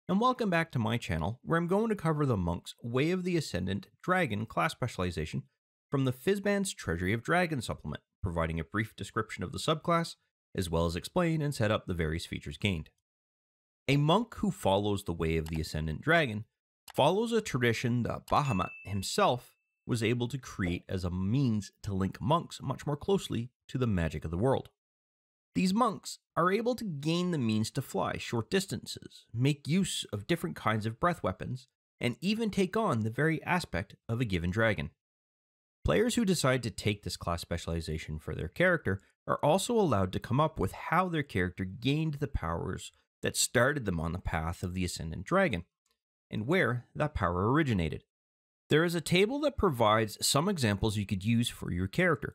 and welcome back to my channel, where I'm going to cover the Monk's Way of the Ascendant Dragon class specialization from the Fizban's Treasury of Dragon supplement, providing a brief description of the subclass, as well as explain and set up the various features gained. A monk who follows the Way of the Ascendant Dragon follows a tradition that Bahamut himself was able to create as a means to link monks much more closely to the magic of the world. These monks are able to gain the means to fly short distances, make use of different kinds of breath weapons, and even take on the very aspect of a given dragon. Players who decide to take this class specialization for their character are also allowed to come up with how their character gained the powers that started them on the path of the Ascendant Dragon, and where that power originated. There is a table that provides some examples you could use for your character.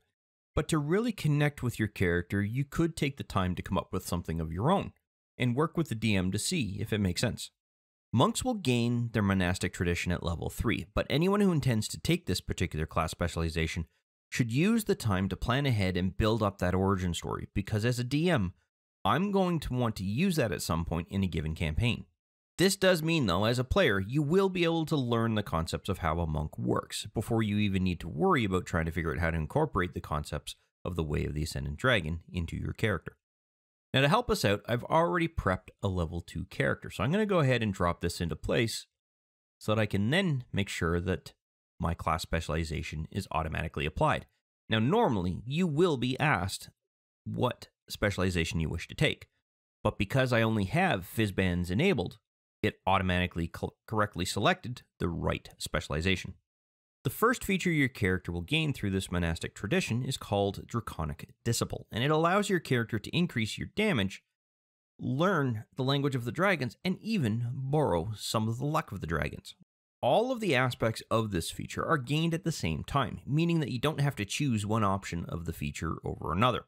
But to really connect with your character, you could take the time to come up with something of your own, and work with the DM to see if it makes sense. Monks will gain their monastic tradition at level 3, but anyone who intends to take this particular class specialization should use the time to plan ahead and build up that origin story, because as a DM, I'm going to want to use that at some point in a given campaign. This does mean, though, as a player, you will be able to learn the concepts of how a monk works before you even need to worry about trying to figure out how to incorporate the concepts of the Way of the Ascendant Dragon into your character. Now, to help us out, I've already prepped a level 2 character, so I'm going to go ahead and drop this into place so that I can then make sure that my class specialization is automatically applied. Now, normally, you will be asked what specialization you wish to take, but because I only have Fizban's enabled, it automatically correctly selected the right specialization. The first feature your character will gain through this monastic tradition is called Draconic Disciple, and it allows your character to increase your damage, learn the language of the dragons, and even borrow some of the luck of the dragons. All of the aspects of this feature are gained at the same time, meaning that you don't have to choose one option of the feature over another.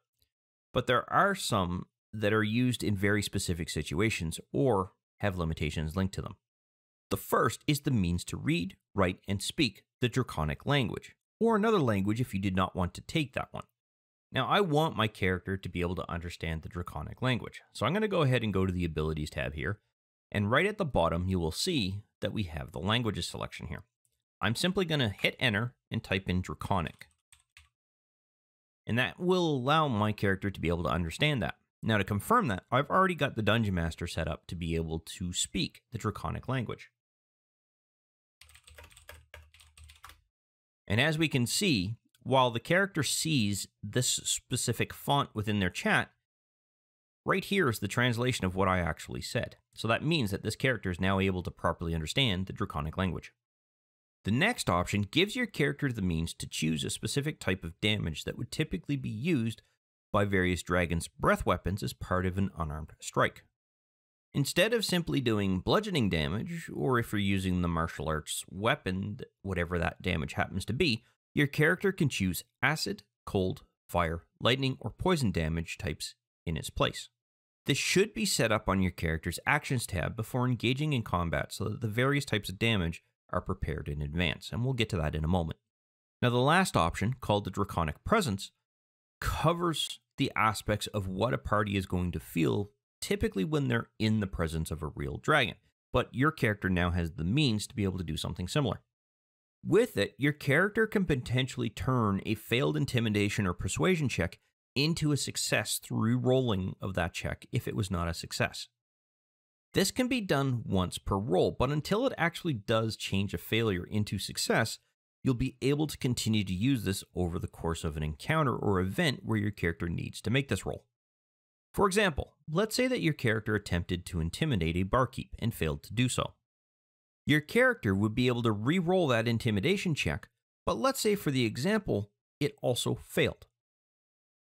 But there are some that are used in very specific situations or have limitations linked to them. The first is the means to read, write, and speak the Draconic language, or another language if you did not want to take that one. Now, I want my character to be able to understand the Draconic language, so I'm going to go ahead and go to the Abilities tab here, and right at the bottom you will see that we have the languages selection here. I'm simply going to hit enter and type in Draconic, and that will allow my character to be able to understand that. Now, to confirm that, I've already got the Dungeon Master set up to be able to speak the Draconic language. And as we can see, while the character sees this specific font within their chat, right here is the translation of what I actually said. So that means that this character is now able to properly understand the Draconic language. The next option gives your character the means to choose a specific type of damage that would typically be used by various dragons' breath weapons as part of an unarmed strike. Instead of simply doing bludgeoning damage, or if you're using the martial arts weapon, whatever that damage happens to be, your character can choose acid, cold, fire, lightning, or poison damage types in its place. This should be set up on your character's Actions tab before engaging in combat so that the various types of damage are prepared in advance, and we'll get to that in a moment. Now, the last option, called the Draconic Presence, covers the aspects of what a party is going to feel typically when they're in the presence of a real dragon, but your character now has the means to be able to do something similar. With it, your character can potentially turn a failed intimidation or persuasion check into a success through rolling of that check if it was not a success. This can be done once per roll, but until it actually does change a failure into success, you'll be able to continue to use this over the course of an encounter or event where your character needs to make this roll. For example, let's say that your character attempted to intimidate a barkeep and failed to do so. Your character would be able to re-roll that intimidation check, but let's say for the example, it also failed.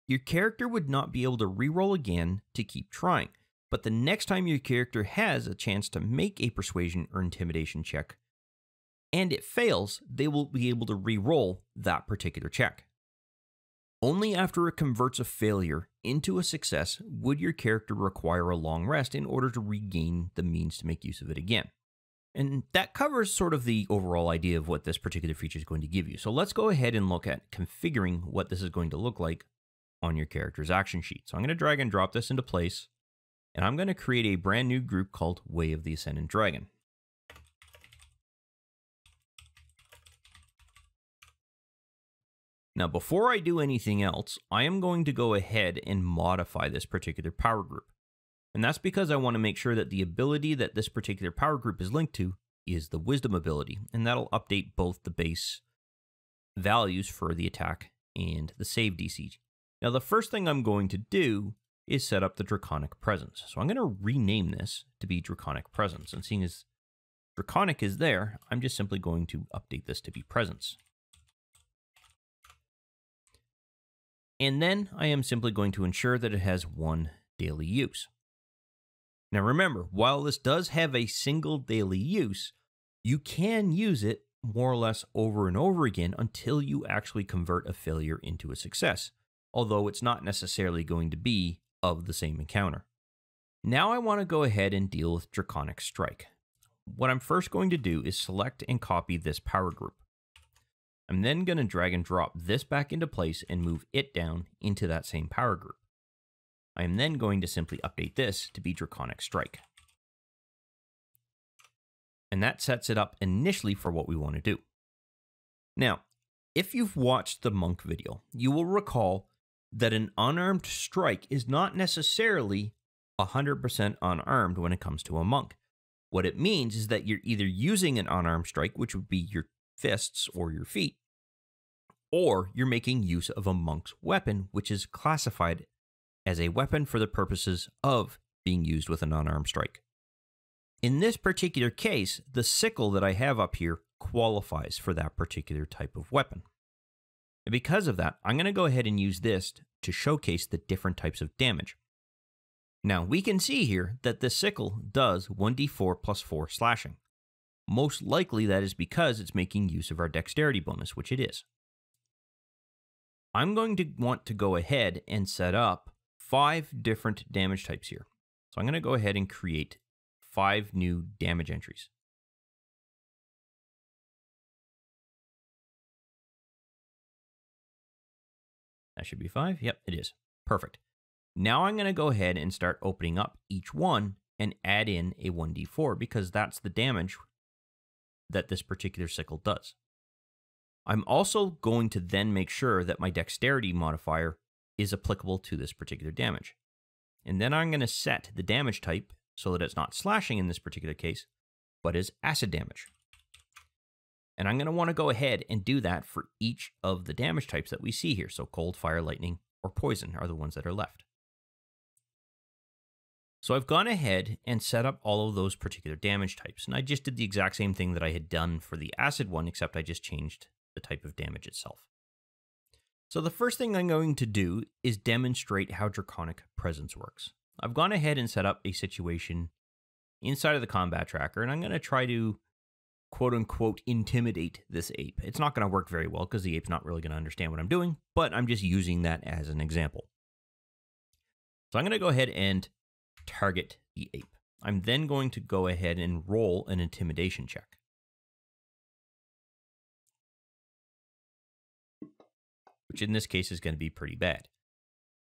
Your character would not be able to re-roll again to keep trying, but the next time your character has a chance to make a persuasion or intimidation check, and it fails, they will be able to re-roll that particular check. Only after it converts a failure into a success would your character require a long rest in order to regain the means to make use of it again. And that covers sort of the overall idea of what this particular feature is going to give you. So let's go ahead and look at configuring what this is going to look like on your character's action sheet. So I'm going to drag and drop this into place, And I'm going to create a brand new group called Way of the Ascendant Dragon. Now, before I do anything else, I am going to go ahead and modify this particular power group. And that's because I want to make sure that the ability that this particular power group is linked to is the Wisdom ability, and that'll update both the base values for the attack and the save DC. Now, the first thing I'm going to do is set up the Draconic Presence. So I'm going to rename this to be Draconic Presence, and seeing as Draconic is there, I'm just simply going to update this to be Presence. And then I am simply going to ensure that it has one daily use. Now remember, while this does have a single daily use, you can use it more or less over and over again until you actually convert a failure into a success, although it's not necessarily going to be of the same encounter. Now I want to go ahead and deal with Draconic Strike. What I'm first going to do is select and copy this power group. I'm then going to drag and drop this back into place and move it down into that same power group. I am then going to simply update this to be Draconic Strike. And that sets it up initially for what we want to do. Now, if you've watched the monk video, you will recall that an unarmed strike is not necessarily 100% unarmed when it comes to a monk. What it means is that you're either using an unarmed strike, which would be your fists or your feet, or you're making use of a monk's weapon, which is classified as a weapon for the purposes of being used with an unarmed strike. In this particular case, the sickle that I have up here qualifies for that particular type of weapon. And because of that, I'm going to go ahead and use this to showcase the different types of damage. Now, we can see here that the sickle does 1d4 plus 4 slashing. Most likely that is because it's making use of our dexterity bonus, which it is. I'm going to want to go ahead and set up 5 different damage types here. So I'm going to go ahead and create 5 new damage entries. That should be 5. Yep, it is. Perfect. Now I'm going to go ahead and start opening up each one and add in a 1d4 because that's the damage that this particular sickle does. I'm also going to then make sure that my dexterity modifier is applicable to this particular damage. And then I'm going to set the damage type so that it's not slashing in this particular case, but is acid damage. And I'm going to want to go ahead and do that for each of the damage types that we see here. So cold, fire, lightning, or poison are the ones that are left. So I've gone ahead and set up all of those particular damage types. And I just did the exact same thing that I had done for the acid one, except I just changed the type of damage itself. So the first thing I'm going to do is demonstrate how Draconic Presence works. I've gone ahead and set up a situation inside of the combat tracker, and I'm going to try to quote-unquote intimidate this ape. It's not going to work very well because the ape's not really going to understand what I'm doing, but I'm just using that as an example. So I'm going to go ahead and target the ape. I'm then going to go ahead and roll an intimidation check. Which in this case is going to be pretty bad.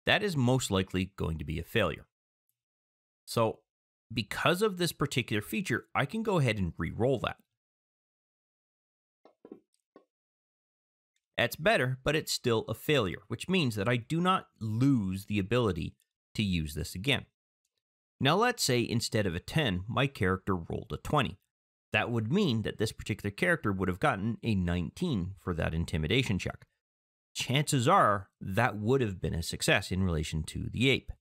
That is most likely going to be a failure. So because of this particular feature, I can go ahead and re-roll that. That's better, but it's still a failure, which means that I do not lose the ability to use this again. Now let's say instead of a 10, my character rolled a 20. That would mean that this particular character would have gotten a 19 for that intimidation check. Chances are that would have been a success in relation to the ape.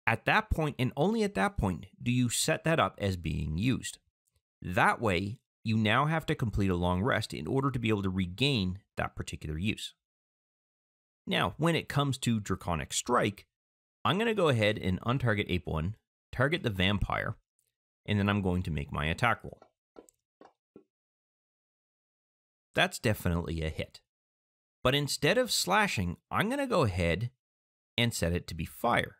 At that point, and only at that point, do you set that up as being used. That way, you now have to complete a long rest in order to be able to regain that particular use. Now, when it comes to Draconic Strike, I'm going to go ahead and untarget Ape 1, target the vampire, and then I'm going to make my attack roll. That's definitely a hit. But instead of slashing, I'm going to go ahead and set it to be fire.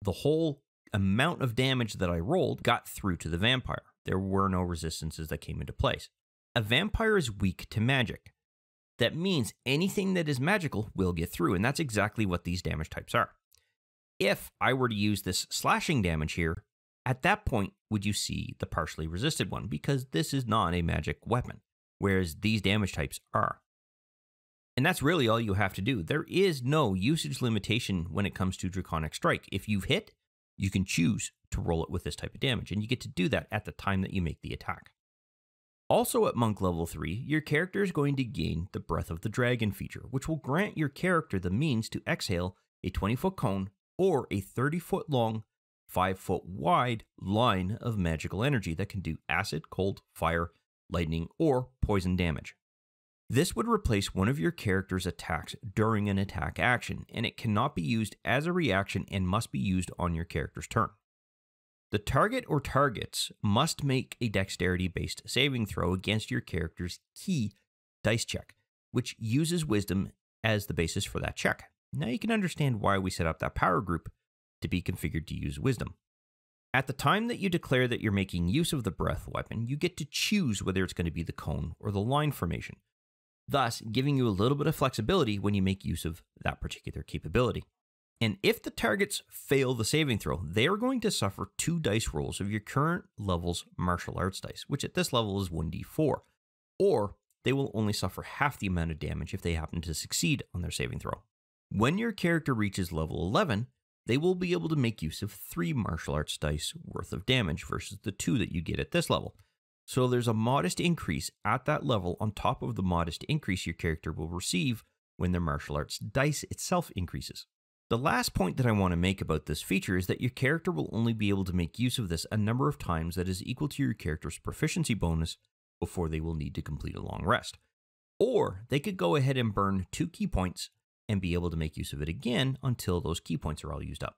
The whole amount of damage that I rolled got through to the vampire. There were no resistances that came into place. A vampire is weak to magic. That means anything that is magical will get through, and that's exactly what these damage types are. if I were to use this slashing damage here, at that point would you see the partially resisted one, because this is not a magic weapon, whereas these damage types are. And that's really all you have to do. There is no usage limitation when it comes to Draconic Strike. If you've hit, you can choose to roll it with this type of damage, and you get to do that at the time that you make the attack. Also at Monk level 3, your character is going to gain the Breath of the Dragon feature, which will grant your character the means to exhale a 20-foot cone or a 30-foot long, 5-foot wide line of magical energy that can do acid, cold, fire, lightning, or poison damage. This would replace one of your character's attacks during an attack action, and it cannot be used as a reaction and must be used on your character's turn. The target or targets must make a dexterity-based saving throw against your character's key dice check, which uses wisdom as the basis for that check. Now you can understand why we set up that power group to be configured to use wisdom. At the time that you declare that you're making use of the breath weapon, you get to choose whether it's going to be the cone or the line formation, thus giving you a little bit of flexibility when you make use of that particular capability. And if the targets fail the saving throw, they are going to suffer 2 dice rolls of your current level's martial arts dice, which at this level is 1d4, or they will only suffer half the amount of damage if they happen to succeed on their saving throw. When your character reaches level 11, they will be able to make use of 3 martial arts dice worth of damage versus the 2 that you get at this level. So there's a modest increase at that level on top of the modest increase your character will receive when their martial arts dice itself increases. The last point that I want to make about this feature is that your character will only be able to make use of this a number of times that is equal to your character's proficiency bonus before they will need to complete a long rest. Or they could go ahead and burn 2 key points and be able to make use of it again until those key points are all used up.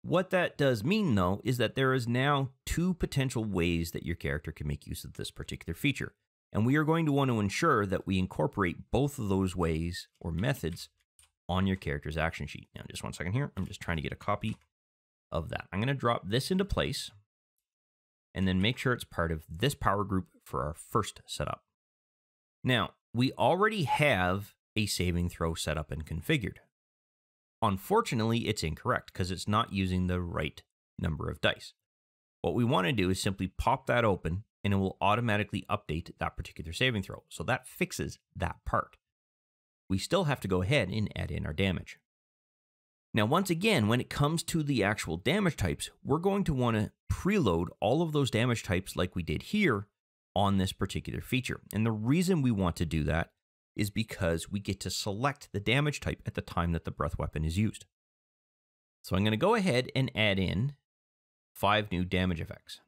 What that does mean, though, is that there is now 2 potential ways that your character can make use of this particular feature, and we are going to want to ensure that we incorporate both of those ways or methods on your character's action sheet. Now, just one second here. I'm just trying to get a copy of that. I'm going to drop this into place and then make sure it's part of this power group for our first setup. Now, we already have a saving throw set up and configured. Unfortunately, it's incorrect because it's not using the right number of dice. What we want to do is simply pop that open and it will automatically update that particular saving throw. So that fixes that part. We still have to go ahead and add in our damage. Now, once again, when it comes to the actual damage types, we're going to want to preload all of those damage types like we did here on this particular feature. And the reason we want to do that is because we get to select the damage type at the time that the breath weapon is used. So I'm going to go ahead and add in 5 new damage effects.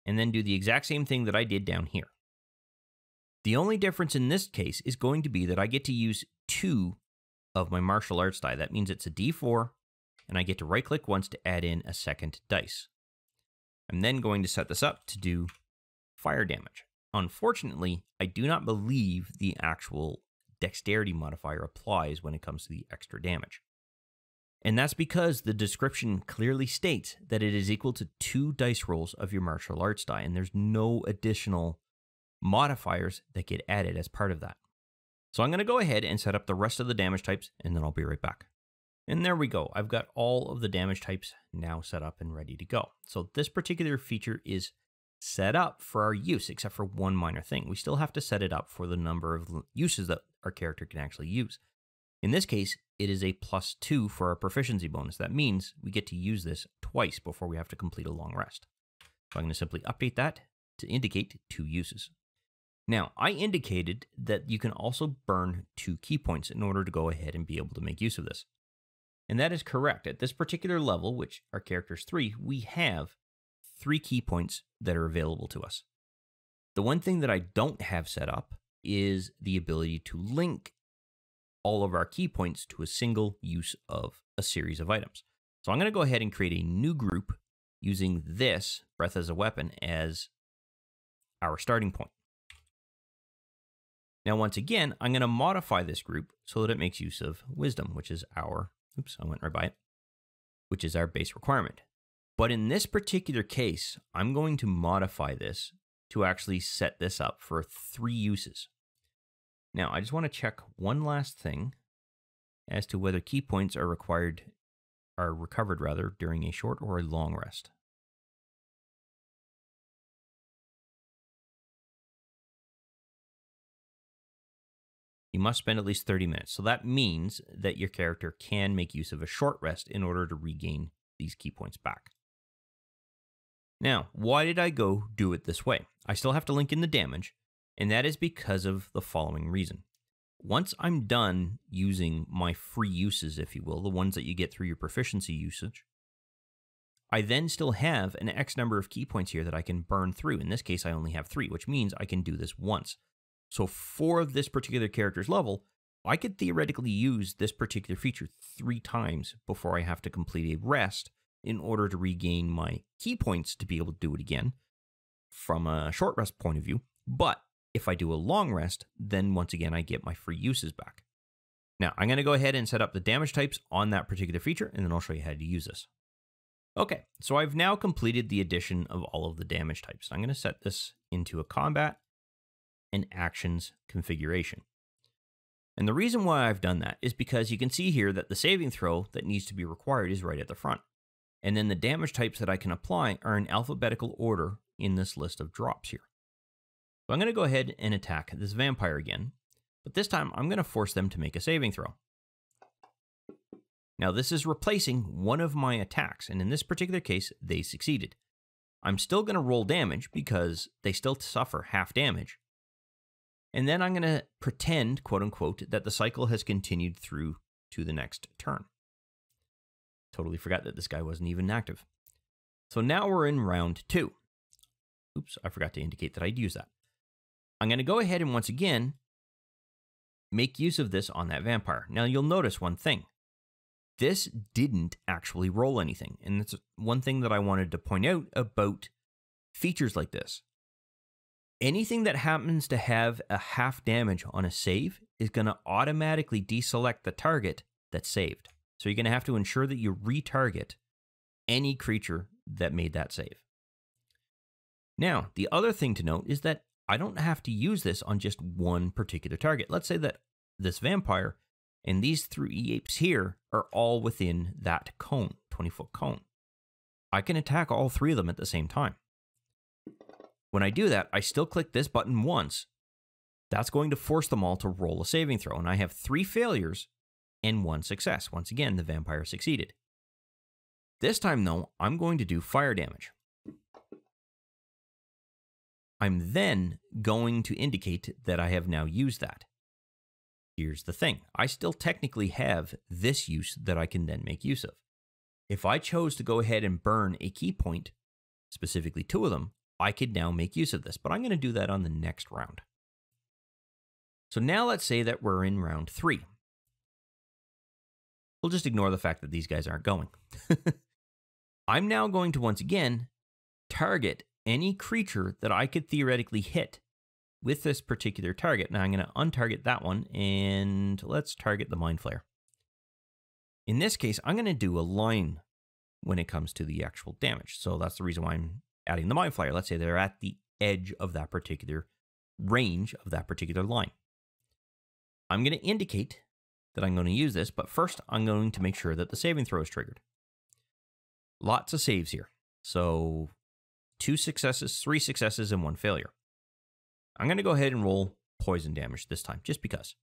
And then do the exact same thing that I did down here. The only difference in this case is going to be that I get to use 2 of my martial arts die. That means it's a D4, and I get to right-click once to add in a second dice. I'm then going to set this up to do fire damage. Unfortunately, I do not believe the actual dexterity modifier applies when it comes to the extra damage. And that's because the description clearly states that it is equal to 2 dice rolls of your martial arts die, and there's no additional modifiers that get added as part of that. So I'm going to go ahead and set up the rest of the damage types, and then I'll be right back. And there we go. I've got all of the damage types now set up and ready to go. So this particular feature is set up for our use, except for one minor thing. We still have to set it up for the number of uses that our character can actually use. In this case, it is a +2 for our proficiency bonus. That means we get to use this twice before we have to complete a long rest. So I'm going to simply update that to indicate 2 uses. Now, I indicated that you can also burn 2 key points in order to go ahead and be able to make use of this. And that is correct. At this particular level, which our character is 3, we have 3 key points that are available to us. The one thing that I don't have set up is the ability to link all of our key points to a single use of a series of items. So I'm going to go ahead and create a new group using this, Breath as a Weapon, as our starting point. Now, once again, I'm going to modify this group so that it makes use of Wisdom, which is our, oops, I went right by it, which is our base requirement. But in this particular case, I'm going to modify this to actually set this up for 3 uses. Now, I just want to check one last thing as to whether key points are recovered rather during a short or a long rest. You must spend at least 30 minutes. So that means that your character can make use of a short rest in order to regain these key points back. Now, why did I go do it this way? I still have to link in the damage, and that is because of the following reason. Once I'm done using my free uses, if you will, the ones that you get through your proficiency usage, I then still have an X number of key points here that I can burn through. In this case, I only have 3, which means I can do this once. So for this particular character's level, I could theoretically use this particular feature 3 times before I have to complete a rest in order to regain my key points to be able to do it again from a short rest point of view. But if I do a long rest, then once again, I get my free uses back. Now, I'm going to go ahead and set up the damage types on that particular feature, and then I'll show you how to use this. Okay, so I've now completed the addition of all of the damage types. I'm going to set this into a combat and actions configuration. And the reason why I've done that is because you can see here that the saving throw that needs to be required is right at the front. And then the damage types that I can apply are in alphabetical order in this list of drops here. So I'm going to go ahead and attack this vampire again, but this time I'm going to force them to make a saving throw. Now this is replacing one of my attacks, and in this particular case, they succeeded. I'm still going to roll damage because they still suffer half damage. And then I'm going to pretend, quote unquote, that the cycle has continued through to the next turn. Totally forgot that this guy wasn't even active. So now we're in round 2. Oops, I forgot to indicate that I'd use that. I'm going to go ahead and once again make use of this on that vampire. Now you'll notice one thing. This didn't actually roll anything. And that's one thing that I wanted to point out about features like this. Anything that happens to have a half damage on a save is going to automatically deselect the target that's saved. So you're going to have to ensure that you retarget any creature that made that save. Now, the other thing to note is that I don't have to use this on just one particular target. Let's say that this vampire and these 3 apes here are all within that cone, 20-foot cone. I can attack all 3 of them at the same time. When I do that, I still click this button once. That's going to force them all to roll a saving throw, and I have 3 failures and 1 success. Once again, the vampire succeeded. This time, though, I'm going to do fire damage. I'm then going to indicate that I have now used that. Here's the thing. I still technically have this use that I can then make use of. If I chose to go ahead and burn a key point, specifically 2 of them, I could now make use of this, but I'm going to do that on the next round. So now let's say that we're in round 3. We'll just ignore the fact that these guys aren't going. I'm now going to once again target any creature that I could theoretically hit with this particular target. Now I'm going to untarget that one, and let's target the Mind Flayer. In this case, I'm going to do a line when it comes to the actual damage. So that's the reason why I'm adding the Mind Flayer. Let's say they're at the edge of that particular range of that particular line. I'm going to indicate that I'm going to use this, but first I'm going to make sure that the saving throw is triggered. Lots of saves here. So 2 successes, 3 successes, and 1 failure. I'm going to go ahead and roll poison damage this time, just because.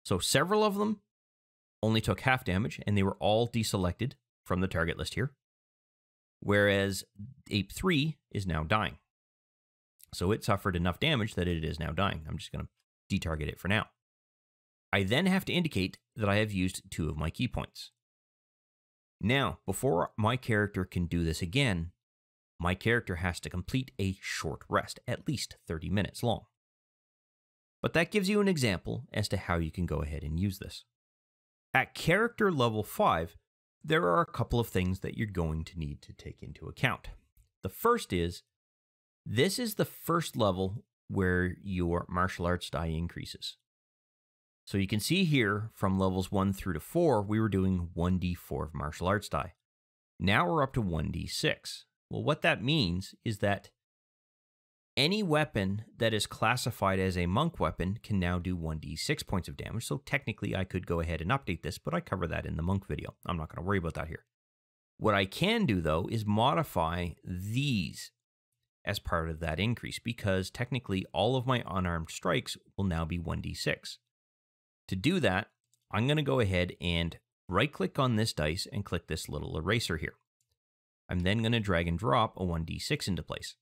So several of them only took half damage, and they were all deselected from the target list here. Whereas Ape 3 is now dying. So it suffered enough damage that it is now dying. I'm just going to detarget it for now. I then have to indicate that I have used 2 of my key points. Now, before my character can do this again, my character has to complete a short rest, at least 30 minutes long. But that gives you an example as to how you can go ahead and use this. At character level 5, there are a couple of things that you're going to need to take into account. The first is, this is the first level where your martial arts die increases. So you can see here from levels 1 through to 4, we were doing 1d4 of martial arts die. Now we're up to 1d6. Well, what that means is that any weapon that is classified as a monk weapon can now do 1d6 points of damage. So technically I could go ahead and update this, but I cover that in the monk video. I'm not going to worry about that here. What I can do though is modify these as part of that increase, because technically all of my unarmed strikes will now be 1d6. To do that, I'm going to go ahead and right click on this dice and click this little eraser here. I'm then going to drag and drop a 1d6 into place.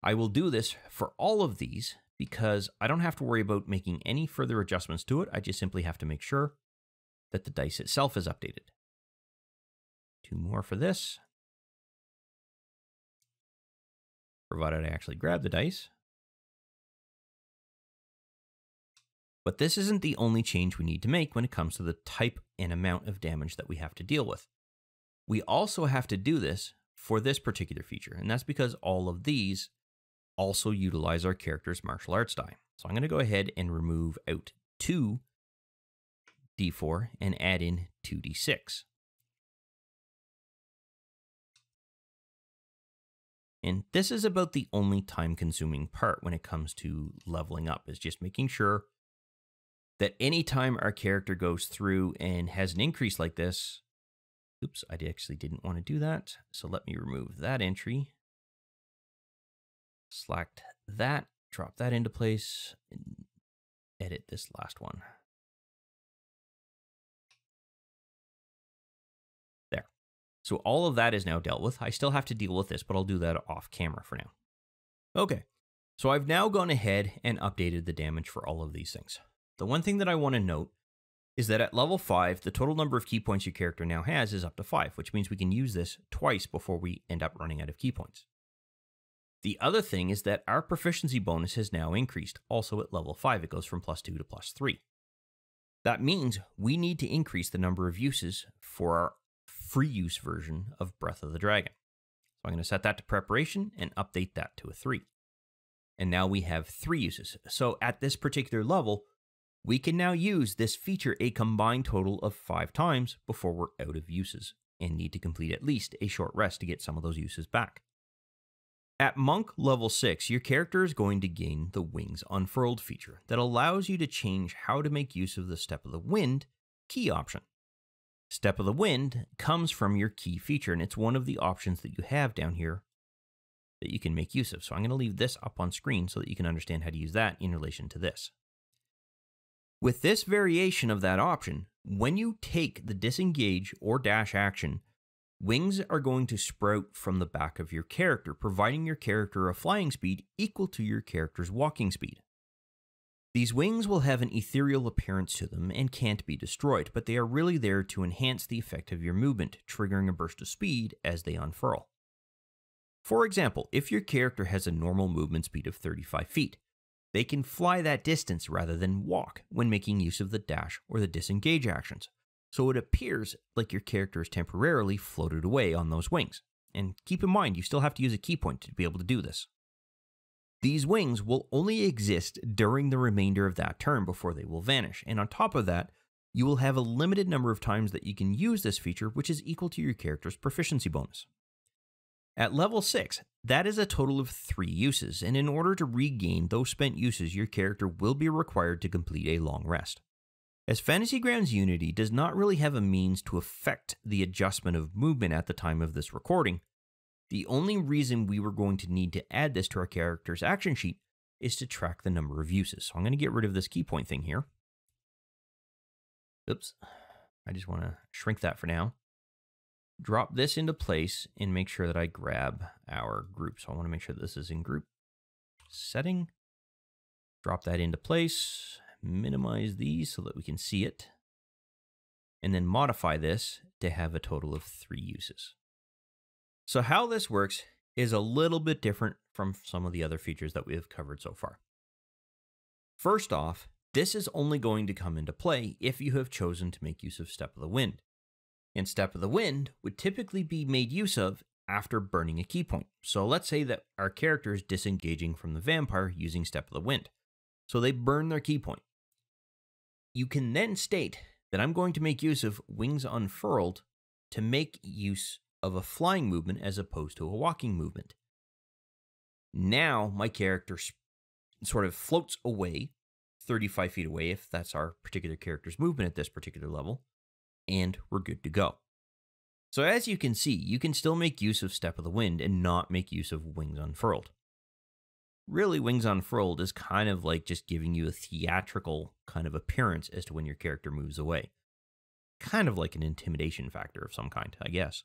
I will do this for all of these because I don't have to worry about making any further adjustments to it. I just simply have to make sure that the dice itself is updated. 2 more for this, provided I actually grab the dice. But this isn't the only change we need to make when it comes to the type and amount of damage that we have to deal with. We also have to do this for this particular feature, and that's because all of these also utilize our character's martial arts die. So I'm going to go ahead and remove out 2d4 and add in 2d6. And this is about the only time-consuming part when it comes to leveling up, is just making sure that anytime our character goes through and has an increase like this, oops, I actually didn't want to do that. So let me remove that entry. Select that, drop that into place, and edit this last one. There. So all of that is now dealt with. I still have to deal with this, but I'll do that off camera for now. Okay, so I've now gone ahead and updated the damage for all of these things. The one thing that I want to note is that at level 5, the total number of key points your character now has is up to 5, which means we can use this twice before we end up running out of key points. The other thing is that our proficiency bonus has now increased. Also at level 5, it goes from +2 to +3. That means we need to increase the number of uses for our free use version of Breath of the Dragon. So I'm going to set that to preparation and update that to a 3. And now we have 3 uses. So at this particular level, we can now use this feature a combined total of 5 times before we're out of uses and need to complete at least a short rest to get some of those uses back. At Monk level 6, your character is going to gain the Wings Unfurled feature that allows you to change how to make use of the Step of the Wind key option. Step of the Wind comes from your key feature, and it's one of the options that you have down here that you can make use of. So I'm going to leave this up on screen so that you can understand how to use that in relation to this. With this variation of that option, when you take the disengage or dash action, wings are going to sprout from the back of your character, providing your character a flying speed equal to your character's walking speed. These wings will have an ethereal appearance to them and can't be destroyed, but they are really there to enhance the effect of your movement, triggering a burst of speed as they unfurl. For example, if your character has a normal movement speed of 35 feet, they can fly that distance rather than walk when making use of the dash or the disengage actions. So it appears like your character is temporarily floated away on those wings. And keep in mind, you still have to use a key point to be able to do this. These wings will only exist during the remainder of that turn before they will vanish. And on top of that, you will have a limited number of times that you can use this feature, which is equal to your character's proficiency bonus. At level 6, that is a total of 3 uses, and in order to regain those spent uses, your character will be required to complete a long rest. As Fantasy Grounds Unity does not really have a means to affect the adjustment of movement at the time of this recording, the only reason we were going to need to add this to our character's action sheet is to track the number of uses. So I'm going to get rid of this key point thing here. Oops, I just want to shrink that for now. Drop this into place and make sure that I grab our group. So I want to make sure that this is in group setting. Drop that into place, minimize these so that we can see it, and then modify this to have a total of 3 uses. So how this works is a little bit different from some of the other features that we have covered so far. First off, this is only going to come into play if you have chosen to make use of Step of the Wind. And Step of the Wind would typically be made use of after burning a key point. So let's say that our character is disengaging from the vampire using Step of the Wind. So they burn their key point. You can then state that I'm going to make use of Wings Unfurled to make use of a flying movement as opposed to a walking movement. Now my character sort of floats away 35 feet away, if that's our particular character's movement at this particular level, and we're good to go. So as you can see, you can still make use of Step of the Wind and not make use of Wings Unfurled. Really, Wings Unfurled is kind of like just giving you a theatrical kind of appearance as to when your character moves away. Kind of like an intimidation factor of some kind, I guess.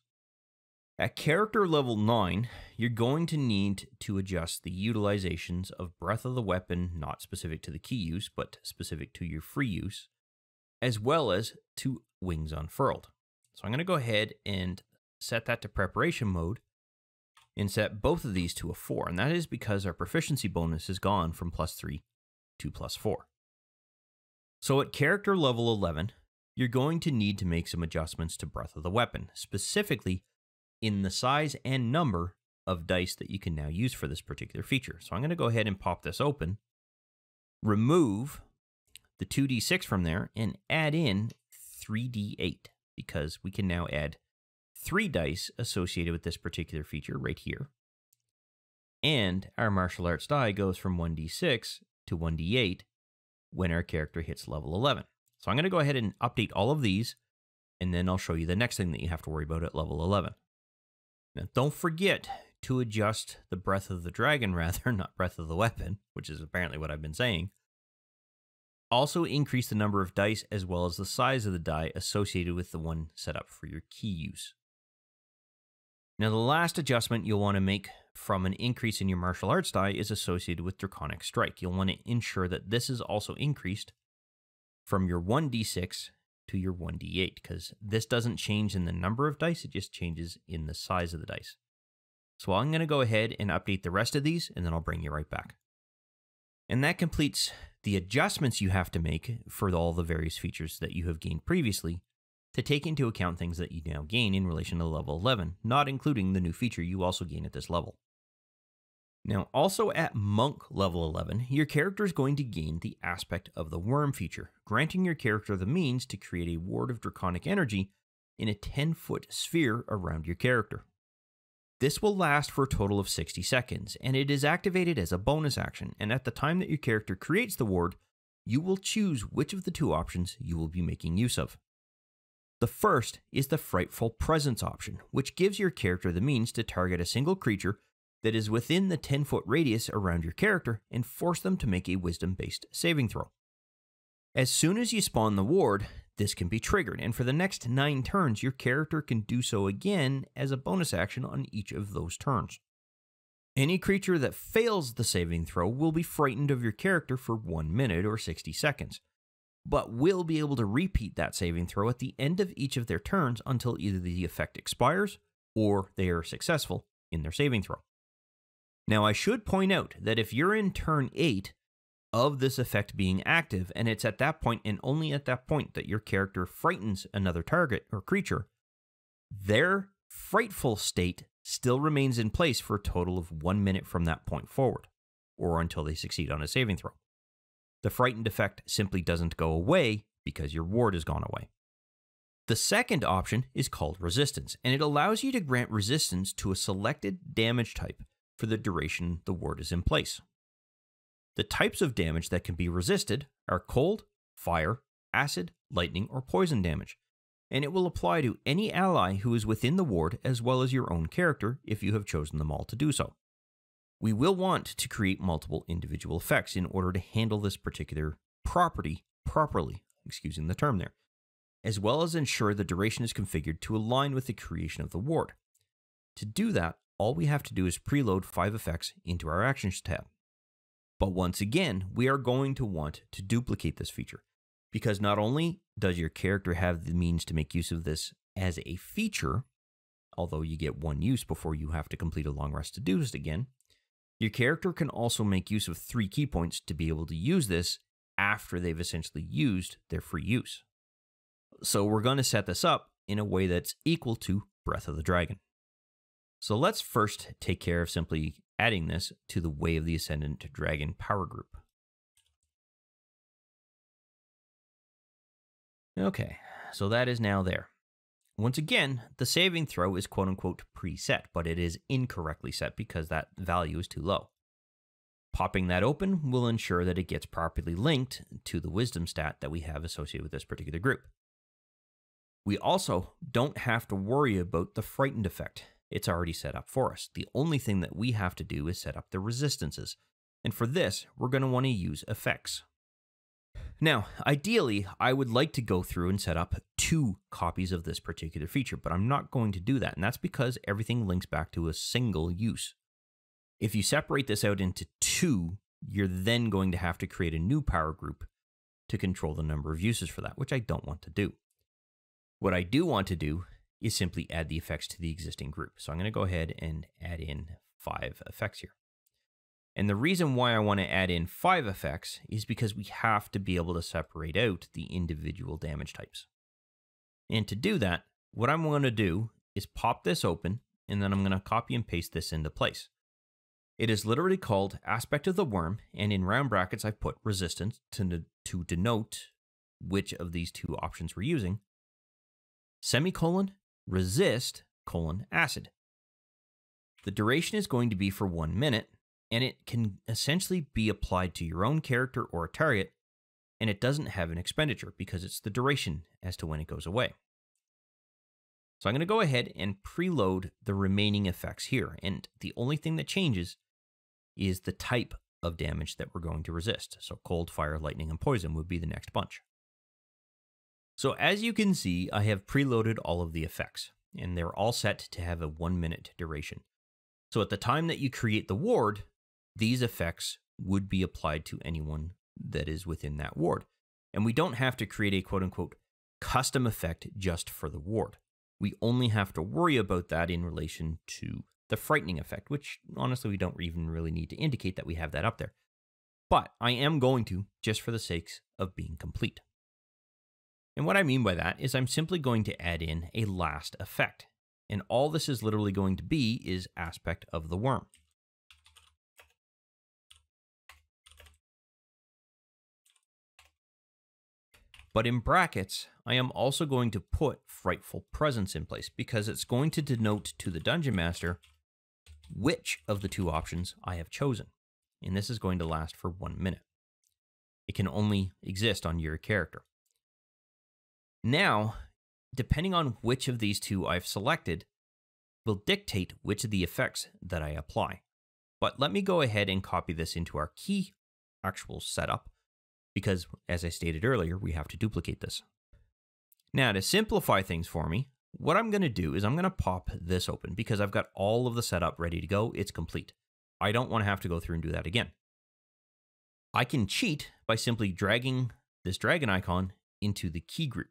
At character level 9, you're going to need to adjust the utilizations of Breath of the Weapon, not specific to the key use, but specific to your free use, as well as to Wings Unfurled. So I'm going to go ahead and set that to preparation mode and set both of these to a 4, and that is because our proficiency bonus has gone from +3 to +4. So at character level 11, you're going to need to make some adjustments to Breath of the Weapon, specifically in the size and number of dice that you can now use for this particular feature. So I'm going to go ahead and pop this open, remove the 2d6 from there, and add in 3d8, because we can now add 3 dice associated with this particular feature right here. And our martial arts die goes from 1d6 to 1d8 when our character hits level 11. So I'm going to go ahead and update all of these, and then I'll show you the next thing that you have to worry about at level 11. Now, don't forget to adjust the Breath of the Dragon, rather, not Breath of the Weapon, which is apparently what I've been saying. Also increase the number of dice as well as the size of the die associated with the one set up for your key use. Now, the last adjustment you'll want to make from an increase in your martial arts die is associated with Draconic Strike. You'll want to ensure that this is also increased from your 1d6 to your 1d8, because this doesn't change in the number of dice, it just changes in the size of the dice. So I'm going to go ahead and update the rest of these, and then I'll bring you right back. And that completes the adjustments you have to make for all the various features that you have gained previously to take into account things that you now gain in relation to level 11, not including the new feature you also gain at this level. Now, also at Monk level 11, your character is going to gain the aspect of the Wyrm feature, granting your character the means to create a ward of draconic energy in a 10-foot sphere around your character. This will last for a total of 60 seconds, and it is activated as a bonus action, and at the time that your character creates the ward, you will choose which of the 2 options you will be making use of. The first is the Frightful Presence option, which gives your character the means to target a single creature that is within the 10-foot radius around your character and force them to make a wisdom-based saving throw. As soon as you spawn the ward, this can be triggered, and for the next 9 turns, your character can do so again as a bonus action on each of those turns. Any creature that fails the saving throw will be frightened of your character for 1 minute or 60 seconds, but will be able to repeat that saving throw at the end of each of their turns until either the effect expires or they are successful in their saving throw. Now, I should point out that if you're in turn 8 of this effect being active, and it's at that point and only at that point that your character frightens another target or creature, their frightful state still remains in place for a total of 1 minute from that point forward, or until they succeed on a saving throw. The frightened effect simply doesn't go away because your ward has gone away. The second option is called Resistance, and it allows you to grant resistance to a selected damage type for the duration the ward is in place. The types of damage that can be resisted are cold, fire, acid, lightning, or poison damage, and it will apply to any ally who is within the ward as well as your own character if you have chosen them all to do so. We will want to create multiple individual effects in order to handle this particular property properly, excusing the term there, as well as ensure the duration is configured to align with the creation of the ward. To do that, all we have to do is preload 5 effects into our Actions tab. But once again, we are going to want to duplicate this feature, because not only does your character have the means to make use of this as a feature, although you get 1 use before you have to complete a long rest to do this again, your character can also make use of 3 key points to be able to use this after they've essentially used their free use. So we're going to set this up in a way that's equal to Breath of the Dragon. So let's first take care of simply adding this to the Way of the Ascendant Dragon power group. Okay, so that is now there. Once again, the saving throw is quote-unquote preset, but it is incorrectly set because that value is too low. Popping that open will ensure that it gets properly linked to the wisdom stat that we have associated with this particular group. We also don't have to worry about the frightened effect. It's already set up for us. The only thing that we have to do is set up the resistances. And for this, we're going to want to use effects. Now, ideally, I would like to go through and set up 2 copies of this particular feature, but I'm not going to do that. And that's because everything links back to a single use. If you separate this out into 2, you're then going to have to create a new power group to control the number of uses for that, which I don't want to do. What I do want to do is simply add the effects to the existing group. So I'm going to go ahead and add in 5 effects here. And the reason why I want to add in 5 effects is because we have to be able to separate out the individual damage types. And to do that, what I'm going to do is pop this open, and then I'm going to copy and paste this into place. It is literally called Aspect of the Wyrm, and in round brackets I've put resistance to denote which of these 2 options we're using. Semicolon, resist, colon, acid. The duration is going to be for 1 minute, and it can essentially be applied to your own character or a target, and it doesn't have an expenditure because it's the duration as to when it goes away. So I'm going to go ahead and preload the remaining effects here, and the only thing that changes is the type of damage that we're going to resist. So cold, fire, lightning, and poison would be the next bunch. So as you can see, I have preloaded all of the effects, and they're all set to have a 1 minute duration. So at the time that you create the ward, these effects would be applied to anyone that is within that ward. And we don't have to create a quote-unquote custom effect just for the ward. We only have to worry about that in relation to the frightening effect, which honestly we don't even really need to indicate that we have that up there. But I am going to, just for the sakes of being complete. And what I mean by that is I'm simply going to add in a last effect. And all this is literally going to be is Aspect of the Wyrm. But in brackets, I am also going to put Frightful Presence in place because it's going to denote to the Dungeon Master which of the 2 options I have chosen. And this is going to last for 1 minute. It can only exist on your character. Now, depending on which of these 2 I've selected, will dictate which of the effects that I apply. But let me go ahead and copy this into our key actual setup, because as I stated earlier, we have to duplicate this. Now, to simplify things for me, what I'm going to do is I'm going to pop this open because I've got all of the setup ready to go. It's complete. I don't want to have to go through and do that again. I can cheat by simply dragging this dragon icon into the key group.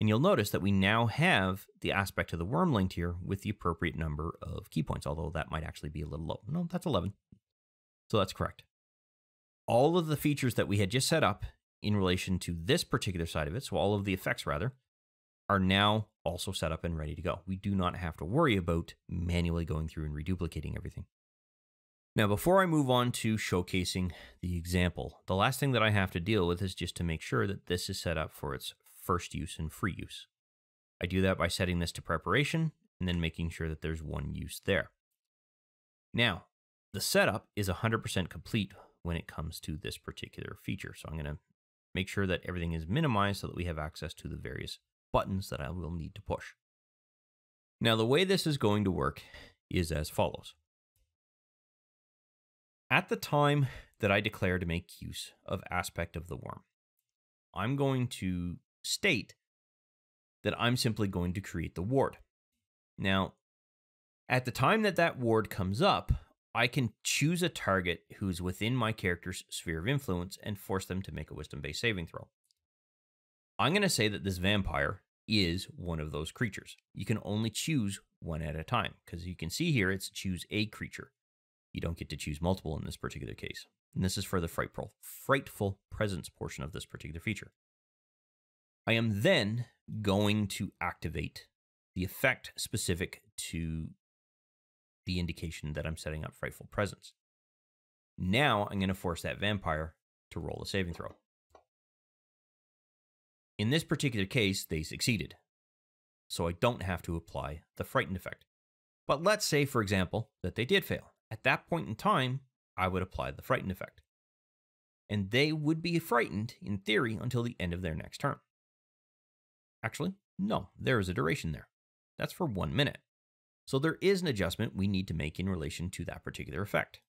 And you'll notice that we now have the Aspect of the Wyrm linked here with the appropriate number of key points, although that might actually be a little low. No, that's 11. So that's correct. All of the features that we had just set up in relation to this particular side of it, so all of the effects rather, are now also set up and ready to go. We do not have to worry about manually going through and reduplicating everything. Now, before I move on to showcasing the example, the last thing that I have to deal with is just to make sure that this is set up for its first use and free use. I do that by setting this to preparation and then making sure that there's 1 use there. Now, the setup is 100% complete when it comes to this particular feature. So I'm going to make sure that everything is minimized so that we have access to the various buttons that I will need to push. Now, the way this is going to work is as follows. At the time that I declare to make use of Aspect of the Wyrm, I'm going to state that I'm simply going to create the ward. Now, at the time that that ward comes up, I can choose a target who's within my character's sphere of influence and force them to make a wisdom-based saving throw. I'm going to say that this vampire is one of those creatures. You can only choose 1 at a time, because you can see here it's choose a creature. You don't get to choose multiple in this particular case. And this is for the frightful presence portion of this particular feature. I am then going to activate the effect specific to the indication that I'm setting up Frightful Presence. Now I'm going to force that vampire to roll a saving throw. In this particular case, they succeeded, so I don't have to apply the Frightened effect. But let's say, for example, that they did fail. At that point in time, I would apply the Frightened effect. And they would be frightened, in theory, until the end of their next turn. Actually, no, there is a duration there. That's for 1 minute. So there is an adjustment we need to make in relation to that particular effect.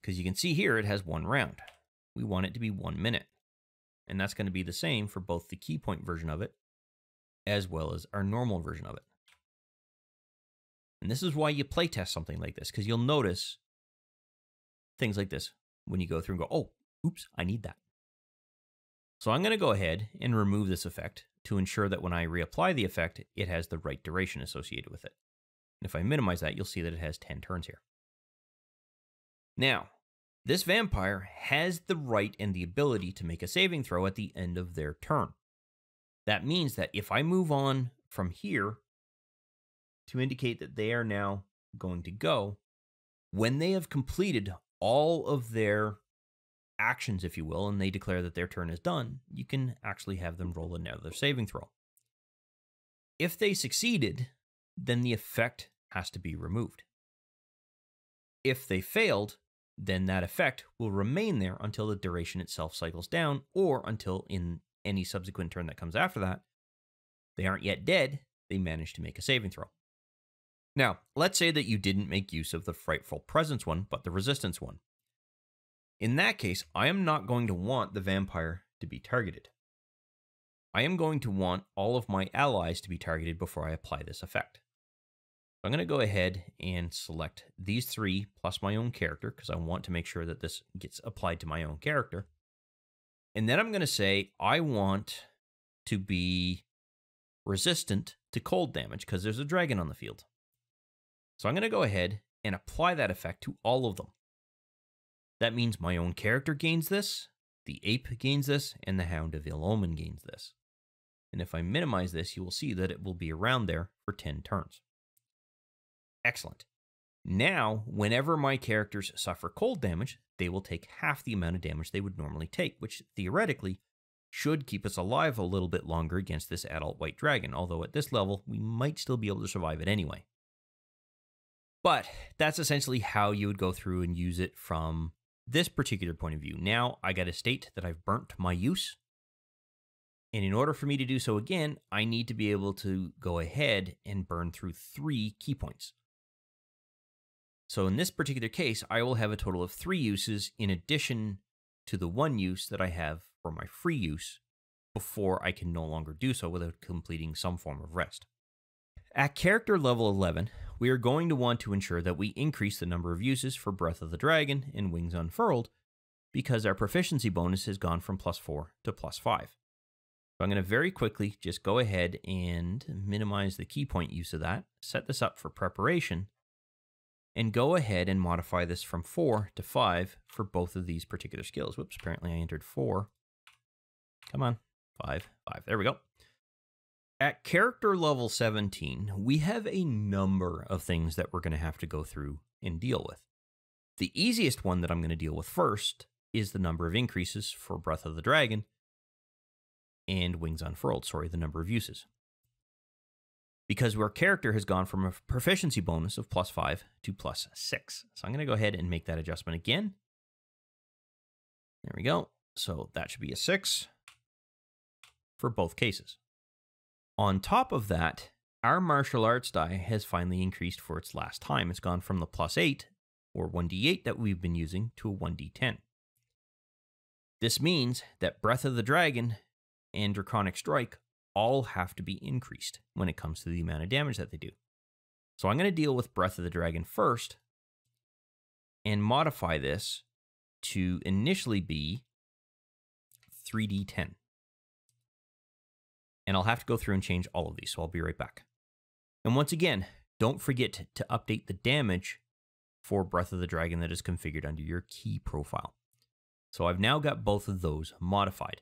Because you can see here it has 1 round. We want it to be 1 minute. And that's going to be the same for both the key point version of it as well as our normal version of it. And this is why you playtest something like this, because you'll notice things like this when you go through and go, oh, oops, I need that. So I'm going to go ahead and remove this effect to ensure that when I reapply the effect, it has the right duration associated with it. And if I minimize that, you'll see that it has 10 turns here. Now, this vampire has the right and the ability to make a saving throw at the end of their turn. That means that if I move on from here to indicate that they are now going to go, when they have completed all of their actions, if you will, and they declare that their turn is done, you can actually have them roll another saving throw. If they succeeded, then the effect has to be removed. If they failed, then that effect will remain there until the duration itself cycles down, or until in any subsequent turn that comes after that, they aren't yet dead, they manage to make a saving throw. Now, let's say that you didn't make use of the Frightful Presence one, but the Resistance one. In that case, I am not going to want the vampire to be targeted. I am going to want all of my allies to be targeted before I apply this effect. I'm going to go ahead and select these 3 plus my own character, because I want to make sure that this gets applied to my own character. And then I'm going to say I want to be resistant to cold damage because there's a dragon on the field. So I'm going to go ahead and apply that effect to all of them. That means my own character gains this, the ape gains this, and the Hound of Ill Omen gains this. And if I minimize this, you will see that it will be around there for 10 turns. Excellent. Now, whenever my characters suffer cold damage, they will take half the amount of damage they would normally take, which theoretically should keep us alive a little bit longer against this adult white dragon, although at this level, we might still be able to survive it anyway. But that's essentially how you would go through and use it from this particular point of view. Now, I got to state that I've burnt my use. And in order for me to do so again, I need to be able to go ahead and burn through 3 key points. So in this particular case, I will have a total of 3 uses in addition to the 1 use that I have for my free use before I can no longer do so without completing some form of rest. At character level 11, we are going to want to ensure that we increase the number of uses for Breath of the Dragon and Wings Unfurled because our proficiency bonus has gone from +4 to +5. So I'm going to very quickly just go ahead and minimize the key point use of that, set this up for preparation, and go ahead and modify this from 4 to 5 for both of these particular skills. Whoops, apparently I entered 4. Come on, 5, 5. There we go. At character level 17, we have a number of things that we're going to have to go through and deal with. The easiest one that I'm going to deal with first is the number of increases for Breath of the Dragon and Wings Unfurled, the number of uses. Because our character has gone from a proficiency bonus of +5 to +6. So I'm going to go ahead and make that adjustment again. There we go. So that should be a 6 for both cases. On top of that, our martial arts die has finally increased for its last time. It's gone from the +8, or 1d8 that we've been using, to a 1d10. This means that Breath of the Dragon and Draconic Strike all have to be increased when it comes to the amount of damage that they do. So I'm going to deal with Breath of the Dragon first and modify this to initially be 3d10. And I'll have to go through and change all of these, so I'll be right back. And once again, don't forget to update the damage for Breath of the Dragon that is configured under your key profile. So I've now got both of those modified.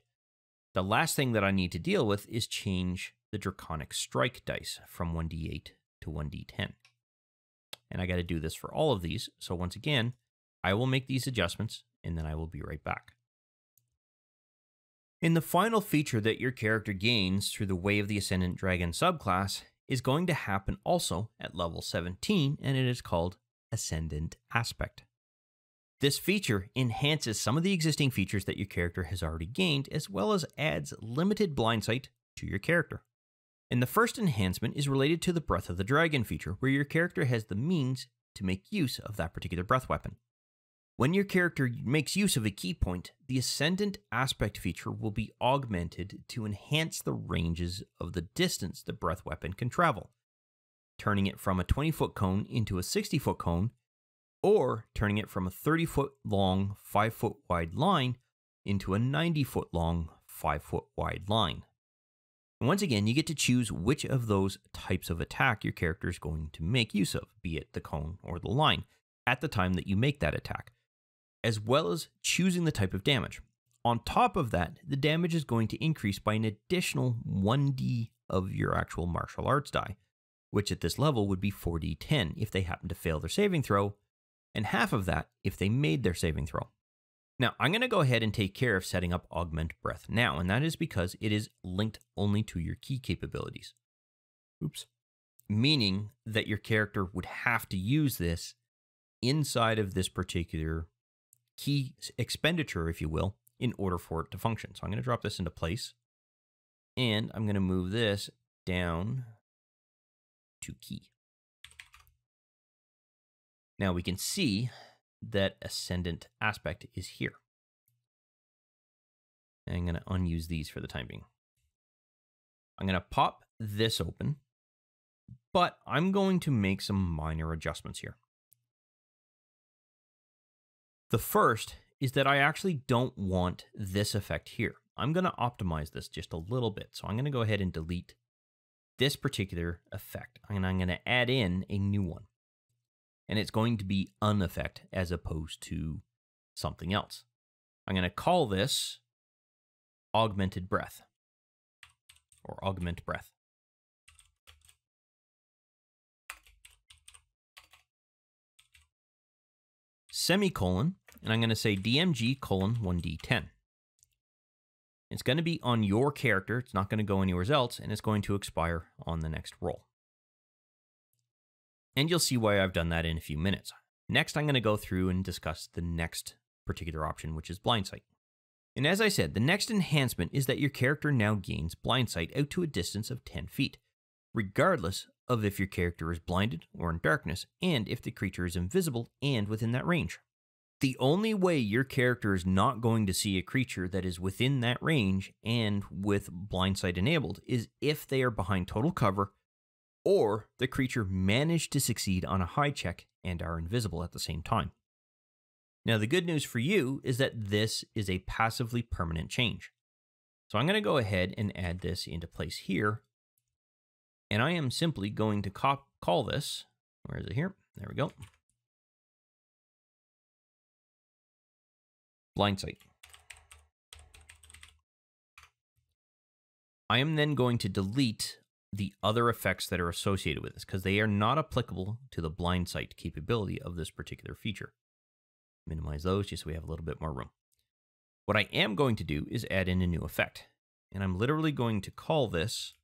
The last thing that I need to deal with is change the Draconic Strike dice from 1d8 to 1d10. And I got to do this for all of these, so once again, I will make these adjustments, and then I will be right back. And the final feature that your character gains through the Way of the Ascendant Dragon subclass is going to happen also at level 17, and it is called Ascendant Aspect. This feature enhances some of the existing features that your character has already gained, as well as adds limited blind sight to your character. And the first enhancement is related to the Breath of the Dragon feature, where your character has the means to make use of that particular breath weapon. When your character makes use of a key point, the Ascendant Aspect feature will be augmented to enhance the ranges of the distance the breath weapon can travel, turning it from a 20-foot cone into a 60-foot cone, or turning it from a 30-foot long, 5-foot wide line into a 90-foot long, 5-foot wide line. And once again, you get to choose which of those types of attack your character is going to make use of, be it the cone or the line, at the time that you make that attack, as well as choosing the type of damage. On top of that, the damage is going to increase by an additional 1d of your actual martial arts die, which at this level would be 4d10 if they happen to fail their saving throw, and half of that if they made their saving throw. Now, I'm going to go ahead and take care of setting up Augment Breath now, and that is because it is linked only to your key capabilities. Oops. Meaning that your character would have to use this inside of this particular key expenditure, if you will, in order for it to function. So I'm going to drop this into place, and I'm going to move this down to key. Now we can see that Ascendant Aspect is here. And I'm going to unuse these for the time being. I'm going to pop this open, but I'm going to make some minor adjustments here. The first is that I actually don't want this effect here. I'm going to optimize this just a little bit. So I'm going to go ahead and delete this particular effect, and I'm going to add in a new one. And it's going to be uneffect as opposed to something else. I'm going to call this Augmented Breath, or Augment Breath. Semicolon, and I'm going to say DMG:1d10. It's going to be on your character. It's not going to go anywhere else, and it's going to expire on the next roll. And you'll see why I've done that in a few minutes. Next, I'm going to go through and discuss the next particular option, which is Blind Sight. And as I said, the next enhancement is that your character now gains Blind Sight out to a distance of 10 feet, regardless of if your character is blinded or in darkness, and if the creature is invisible and within that range. The only way your character is not going to see a creature that is within that range and with Blind Sight enabled is if they are behind total cover, or the creature managed to succeed on a hide check and are invisible at the same time. Now, the good news for you is that this is a passively permanent change. So I'm going to go ahead and add this into place here. And I am simply going to call this, where is it here? There we go. Blind Sight. I am then going to delete the other effects that are associated with this, because they are not applicable to the Blind Sight capability of this particular feature. Minimize those just so we have a little bit more room. What I am going to do is add in a new effect, and I'm literally going to call this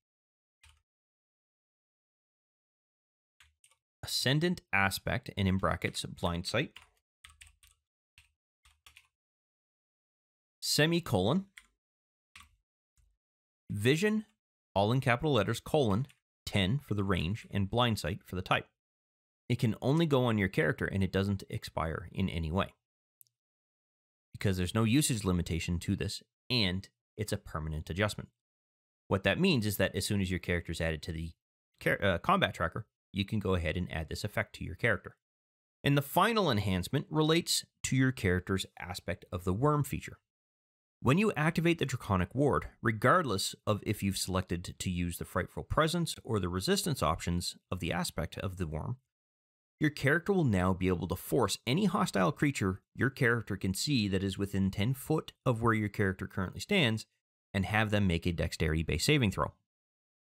Ascendant Aspect, and in brackets, Blind Sight, semicolon, Vision, all in capital letters, colon, 10 for the range, and Blind Sight for the type. It can only go on your character, and it doesn't expire in any way, because there's no usage limitation to this, and it's a permanent adjustment. What that means is that as soon as your character is added to the combat tracker, you can go ahead and add this effect to your character. And the final enhancement relates to your character's aspect of the Wyrm feature. When you activate the Draconic Ward, regardless of if you've selected to use the Frightful Presence or the resistance options of the aspect of the Wyrm, your character will now be able to force any hostile creature your character can see that is within 10 foot of where your character currently stands and have them make a dexterity-based saving throw.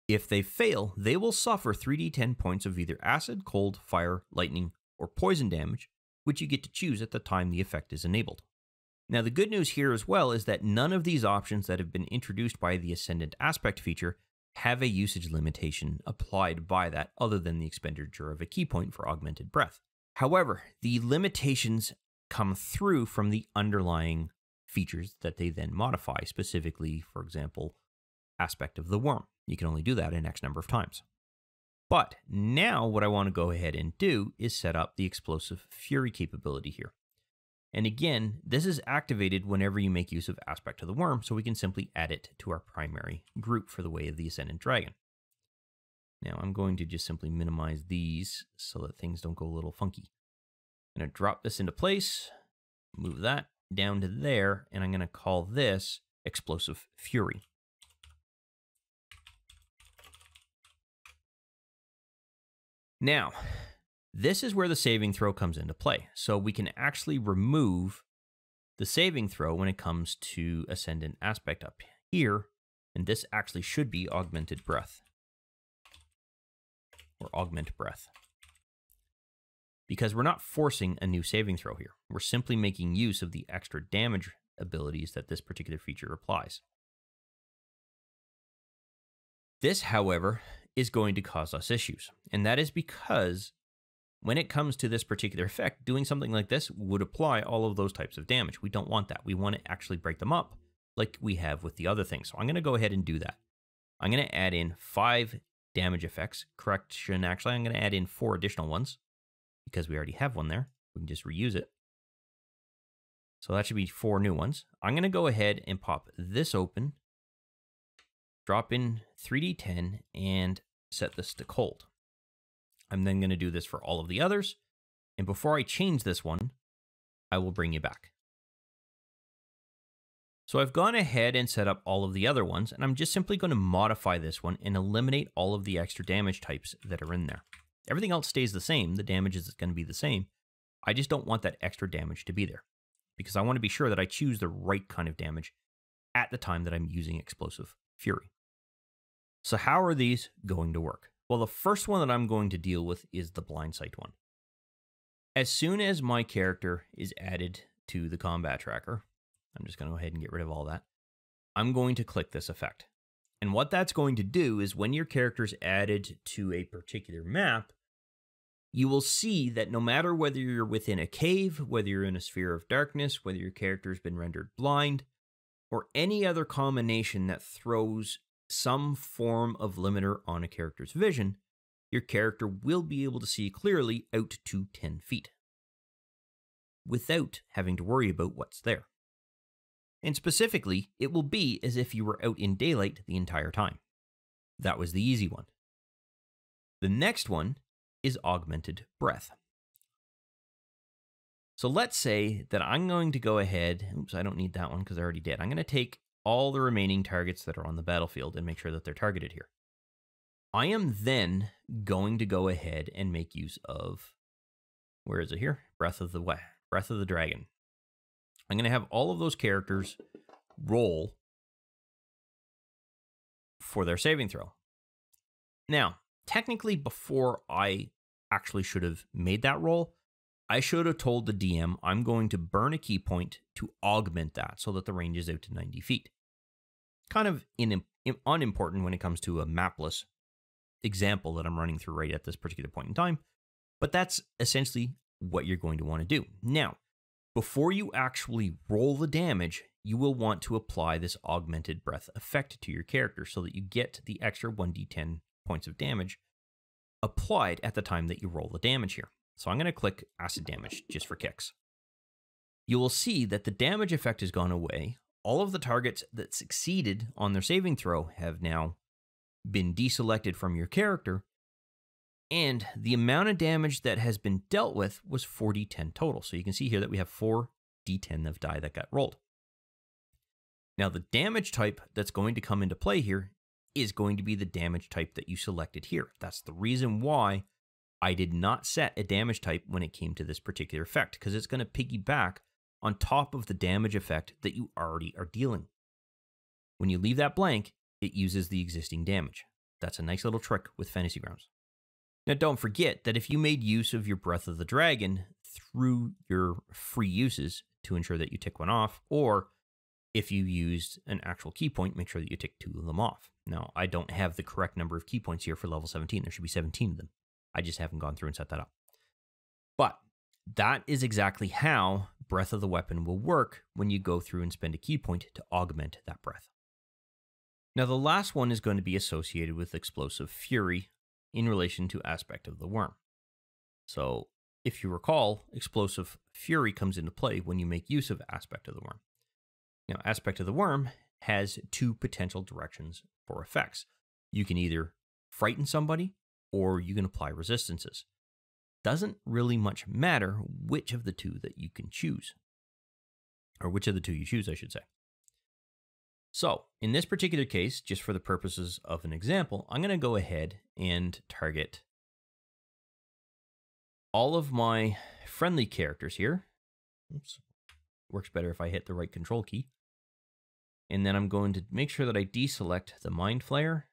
If they fail, they will suffer 3d10 points of either acid, cold, fire, lightning, or poison damage, which you get to choose at the time the effect is enabled. Now, the good news here as well is that none of these options that have been introduced by the Ascendant Aspect feature have a usage limitation applied by that other than the expenditure of a key point for Augmented Breath. However, the limitations come through from the underlying features that they then modify, specifically, for example, aspect of the Wyrm. You can only do that an X number of times. But now what I want to go ahead and do is set up the Explosive Fury capability here. And again, this is activated whenever you make use of aspect of the Wyrm, so we can simply add it to our primary group for the Way of the Ascendant Dragon. Now I'm going to just simply minimize these so that things don't go a little funky. I'm going to drop this into place, move that down to there, and I'm going to call this Explosive Fury. Now, this is where the saving throw comes into play. So we can actually remove the saving throw when it comes to Ascendant aspect up here, and this actually should be Augmented Breath. Or Augment Breath. Because we're not forcing a new saving throw here. We're simply making use of the extra damage abilities that this particular feature applies. This, however, is going to cause us issues. And that is because when it comes to this particular effect, doing something like this would apply all of those types of damage. We don't want that. We want to actually break them up like we have with the other things. So I'm going to go ahead and do that. I'm going to add in 5 damage effects. Correction, actually, I'm going to add in 4 additional ones because we already have one there. We can just reuse it. So that should be 4 new ones. I'm going to go ahead and pop this open, drop in 3d10, and set this to cold. I'm then going to do this for all of the others. And before I change this one, I will bring you back. So I've gone ahead and set up all of the other ones, and I'm just simply going to modify this one and eliminate all of the extra damage types that are in there. Everything else stays the same. The damage is going to be the same. I just don't want that extra damage to be there because I want to be sure that I choose the right kind of damage at the time that I'm using Explosive Fury. So how are these going to work? Well, the first one that I'm going to deal with is the Blind Sight one. As soon as my character is added to the combat tracker, I'm just going to go ahead and get rid of all that. I'm going to click this effect. And what that's going to do is when your character is added to a particular map, you will see that no matter whether you're within a cave, whether you're in a sphere of darkness, whether your character has been rendered blind, or any other combination that throws some form of limiter on a character's vision, your character will be able to see clearly out to 10 feet without having to worry about what's there. And specifically, it will be as if you were out in daylight the entire time. That was the easy one. The next one is Augmented Breath. So let's say that I'm going to go ahead, oops, I don't need that one because I already did. I'm going to take all the remaining targets that are on the battlefield and make sure that they're targeted here. I am then going to go ahead and make use of, where is it here? Breath of the Dragon. I'm going to have all of those characters roll for their saving throw. Now, technically, before I actually should have made that roll, I should have told the DM I'm going to burn a key point to augment that so that the range is out to 90 feet. Kind of unimportant when it comes to a mapless example that I'm running through right at this particular point in time, but that's essentially what you're going to want to do. Now, before you actually roll the damage, you will want to apply this Augmented Breath effect to your character so that you get the extra 1d10 points of damage applied at the time that you roll the damage here. So I'm going to click Acid Damage just for kicks. You will see that the damage effect has gone away. All of the targets that succeeded on their saving throw have now been deselected from your character, and the amount of damage that has been dealt with was 4d10 total. So you can see here that we have 4d10 of die that got rolled. Now the damage type that's going to come into play here is going to be the damage type that you selected here. That's the reason why I did not set a damage type when it came to this particular effect, because it's going to piggyback on top of the damage effect that you already are dealing. When you leave that blank, it uses the existing damage. That's a nice little trick with Fantasy Grounds. Now don't forget that if you made use of your Breath of the Dragon through your free uses to ensure that you tick one off, or if you used an actual key point, make sure that you tick 2 of them off. Now, I don't have the correct number of key points here for level 17. There should be 17 of them. I just haven't gone through and set that up. But that is exactly how breath of the weapon will work when you go through and spend a key point to augment that breath. Now, the last one is going to be associated with Explosive Fury in relation to Aspect of the Wyrm. So, if you recall, Explosive Fury comes into play when you make use of Aspect of the Wyrm. Now, Aspect of the Wyrm has two potential directions for effects. You can either frighten somebody, or you can apply resistances. Doesn't really much matter which of the two that you can choose. Or which of the two you choose, I should say. So, in this particular case, just for the purposes of an example, I'm going to go ahead and target all of my friendly characters here. Oops. Works better if I hit the right control key. And then I'm going to make sure that I deselect the Mind Flayer,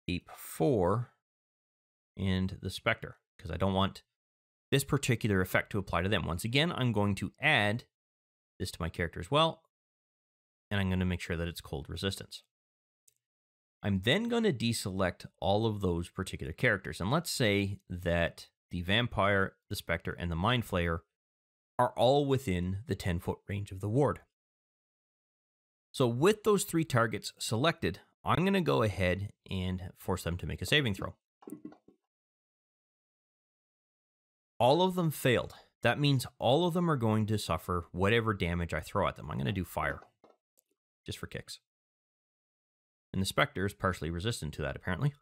Ape 4, and the Spectre, because I don't want this particular effect to apply to them. Once again, I'm going to add this to my character as well, and I'm going to make sure that it's cold resistance. I'm then going to deselect all of those particular characters, and let's say that the Vampire, the Spectre, and the Mind Flayer are all within the 10-foot range of the ward. So with those three targets selected, I'm going to go ahead and force them to make a saving throw. All of them failed. That means all of them are going to suffer whatever damage I throw at them. I'm going to do fire, just for kicks. And the Spectre is partially resistant to that, apparently.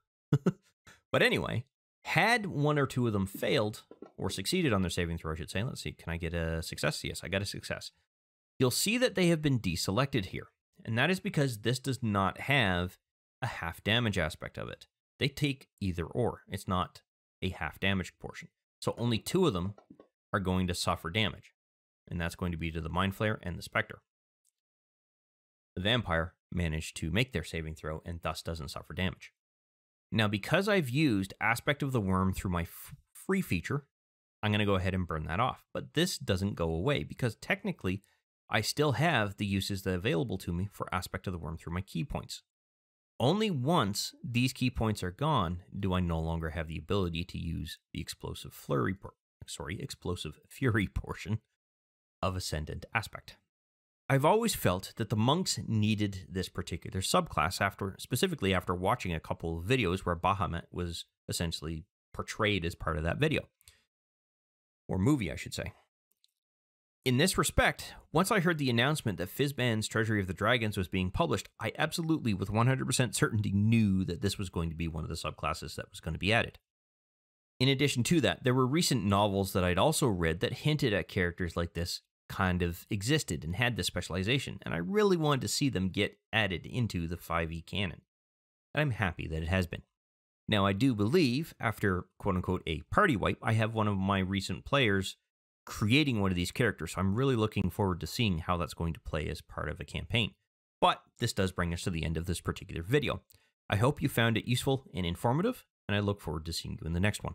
But anyway, had one or two of them failed, or succeeded on their saving throw, I should say. Let's see, can I get a success? Yes, I got a success. You'll see that they have been deselected here. And that is because this does not have a half damage aspect of it. They take either or. It's not a half damage portion. So only two of them are going to suffer damage. And that's going to be to the Mind Flayer and the Spectre. The Vampire managed to make their saving throw and thus doesn't suffer damage. Now, because I've used Aspect of the Wyrm through my free feature, I'm going to go ahead and burn that off. But this doesn't go away because technically I still have the uses that are available to me for Aspect of the Wyrm through my key points. Only once these key points are gone do I no longer have the ability to use the Explosive Fury portion of Ascendant Aspect. I've always felt that the monks needed this particular subclass specifically after watching a couple of videos where Bahamut was essentially portrayed as part of that video. Or movie, I should say. In this respect, once I heard the announcement that Fizban's Treasury of the Dragons was being published, I absolutely, with 100% certainty, knew that this was going to be one of the subclasses that was going to be added. In addition to that, there were recent novels that I'd also read that hinted at characters like this kind of existed and had this specialization, and I really wanted to see them get added into the 5e canon. And I'm happy that it has been. Now, I do believe, after quote-unquote a party wipe, I have one of my recent players creating one of these characters, so I'm really looking forward to seeing how that's going to play as part of a campaign. But this does bring us to the end of this particular video. I hope you found it useful and informative, and I look forward to seeing you in the next one.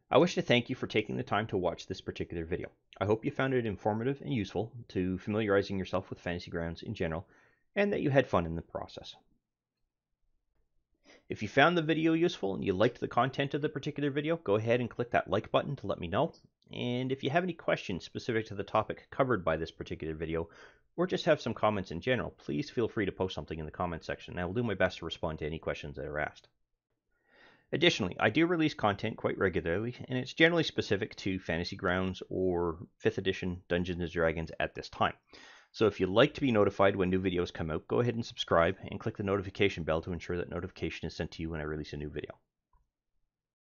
I wish to thank you for taking the time to watch this particular video. I hope you found it informative and useful to familiarizing yourself with Fantasy Grounds in general, and that you had fun in the process. If you found the video useful and you liked the content of the particular video, go ahead and click that like button to let me know. And if you have any questions specific to the topic covered by this particular video, or just have some comments in general, please feel free to post something in the comment section, and I will do my best to respond to any questions that are asked. Additionally, I do release content quite regularly, and it's generally specific to Fantasy Grounds or 5th edition Dungeons & Dragons at this time. So if you'd like to be notified when new videos come out, go ahead and subscribe and click the notification bell to ensure that notification is sent to you when I release a new video.